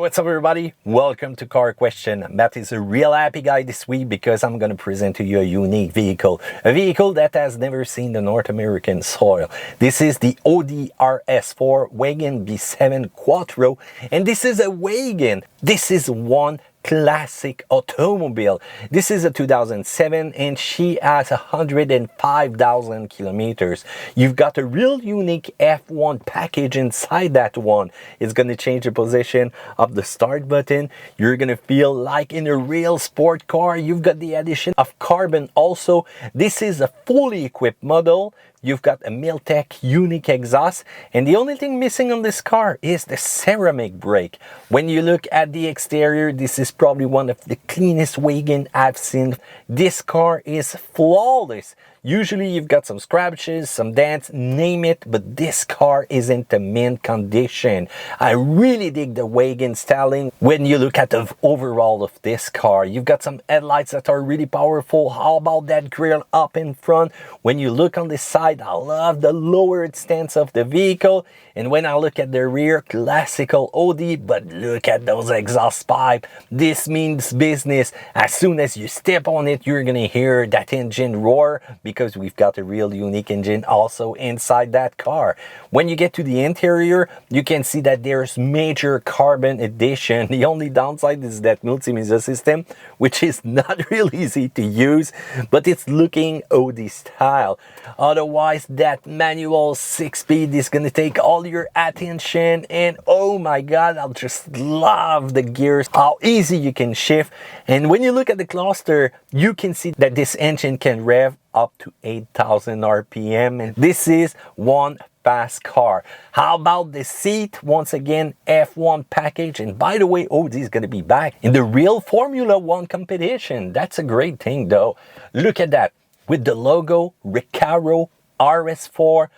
what's up everybody? Welcome to Car Question. Matt is a real happy guy this week because I'm going to present to you a unique vehicle. A vehicle that has never seen the North American soil. This is the Audi RS4 Wagon B7 Quattro, and this is a wagon. This is one classic automobile. This is a 2007 and she has 105,000 kilometers. You've got a real unique F1 package inside that one. It's going to change the position of the start button. You're going to feel like in a real sport car. You've got the addition of carbon also. This is a fully equipped model. You've got a Miltech unique exhaust, and the only thing missing on this car is the ceramic brake. When you look at the exterior, this is probably one of the cleanest wagon I've seen. This car is flawless. Usually you've got some scratches, some dents, name it, but this car is in the mint condition. I really dig the wagon styling. When you look at the overall of this car, you've got some headlights that are really powerful. How about that grille up in front? When you look on the side, I love the lowered stance of the vehicle. And when I look at the rear, classical Audi, but look at those exhaust pipes. This means business. As soon as you step on it, you're gonna hear that engine roar because we've got a real unique engine also inside that car. When you get to the interior, you can see that there's major carbon addition. The only downside is that multimedia system, which is not real easy to use, but it's looking Audi style. Otherwise, that manual 6-speed is gonna take all your attention, and oh my god, I'll just love the gears, how easy you can shift. And when you look at the cluster, you can see that this engine can rev up to 8,000 RPM, and this is one fast car. How about the seat? Once again, F1 package, and by the way, Audi is going to be back in the real Formula 1 competition. That's a great thing though. Look at that, with the logo Recaro RS4.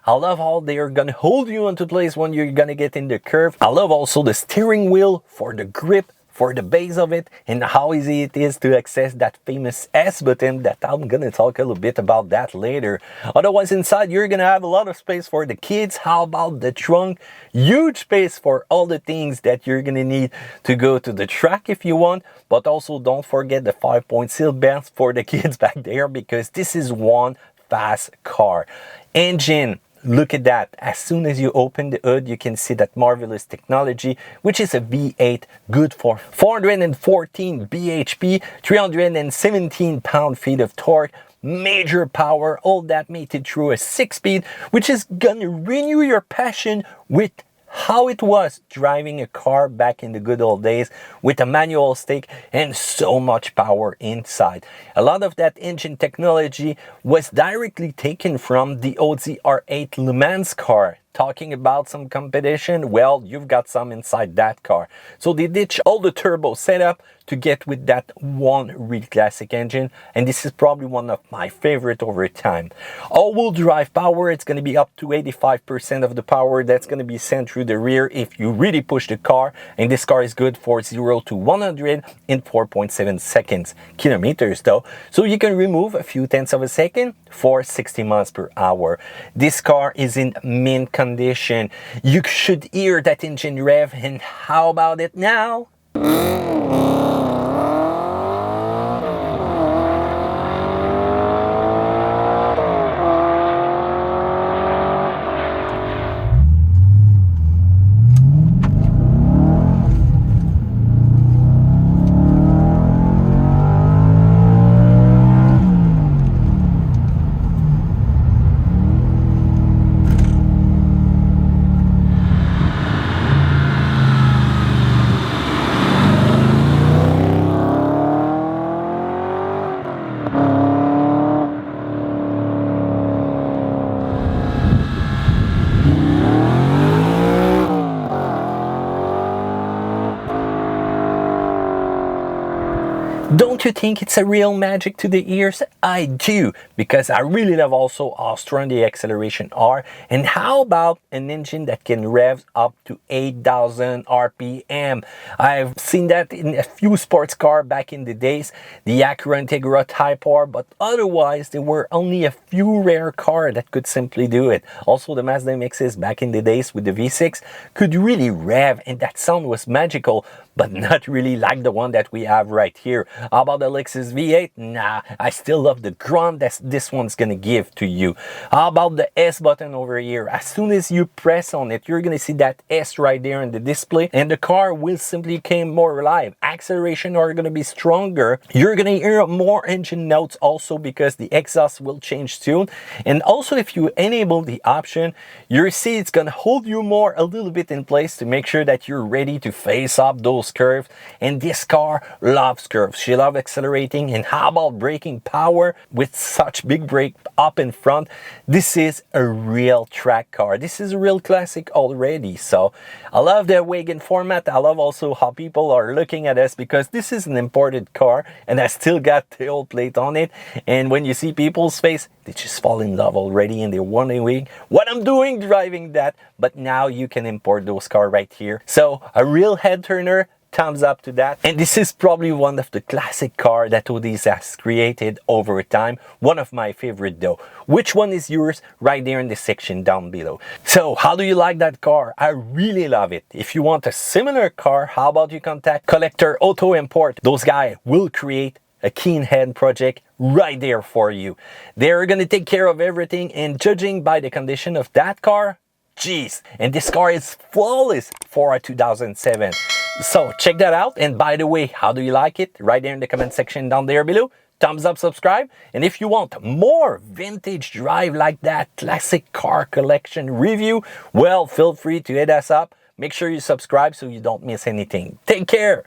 I love how they are going to hold you into place when you're going to get in the curve. I love also the steering wheel for the grip, for the base of it, and how easy it is to access that famous S button that I'm gonna talk a little bit about that later. Otherwise, inside you're gonna have a lot of space for the kids. How about the trunk? Huge space for all the things that you're gonna need to go to the track if you want, but also don't forget the 5-point seat belts for the kids back there, because this is one fast car. Engine. Look at that. As soon as you open the hood, you can see that marvelous technology, which is a V8, good for 414 bhp, 317 pound-feet of torque, major power, all that mated through a 6-speed, which is gonna renew your passion with how it was driving a car back in the good old days with a manual stick and so much power inside. A lot of that engine technology was directly taken from the Audi R8 Le Mans car. Talking about some competition, well, you've got some inside that car. So they ditch all the turbo setup to get with that one real classic engine, and this is probably one of my favorite over time. All-wheel drive power, it's going to be up to 85% of the power that's going to be sent through the rear if you really push the car, and this car is good for 0 to 100 in 4.7 seconds. Kilometers though, so you can remove a few tenths of a second for 60 miles per hour. This car is in mint condition. You should hear that engine rev, and how about it now? Don't you think it's a real magic to the ears? I do, because I really love also how strong the acceleration are. And how about an engine that can rev up to 8,000 RPM? I've seen that in a few sports cars back in the days, the Acura Integra Type R, but otherwise there were only a few rare cars that could simply do it. Also the Mazda MXs back in the days with the V6 could really rev, and that sound was magical, but not really like the one that we have right here. How about the Lexus V8? Nah, I still love the grunt that this one's gonna give to you. How about the S button over here? As soon as you press on it, you're gonna see that S right there in the display, and the car will simply become more alive. Acceleration are gonna be stronger. You're gonna hear more engine notes also because the exhaust will change soon. And also if you enable the option, your seat's gonna hold you more a little bit in place to make sure that you're ready to face up those curves. And this car loves curves. She loves accelerating. And how about braking power with such big brake up in front? This is a real track car. This is a real classic already. So I love the Wagon format. I love also how people are looking at us, because this is an imported car and I still got the old plate on it. And when you see people's face, they just fall in love already and they're wondering what I'm doing driving that. But now you can import those cars right here. So a real head turner. Thumbs up to that. And this is probably one of the classic cars that Audi has created over time. One of my favorite though. Which one is yours? Right there in the section down below. So how do you like that car? I really love it. If you want a similar car, how about you contact Collector Auto Import? Those guys will create a keen head project right there for you. They're gonna take care of everything, and judging by the condition of that car, geez, and this car is flawless for a 2007. So check that out. And by the way, how do you like it? Right there in the comment section down there below. Thumbs up, subscribe. And if you want more vintage drive like that, classic car collection review, well, feel free to hit us up. Make sure you subscribe so you don't miss anything. Take care.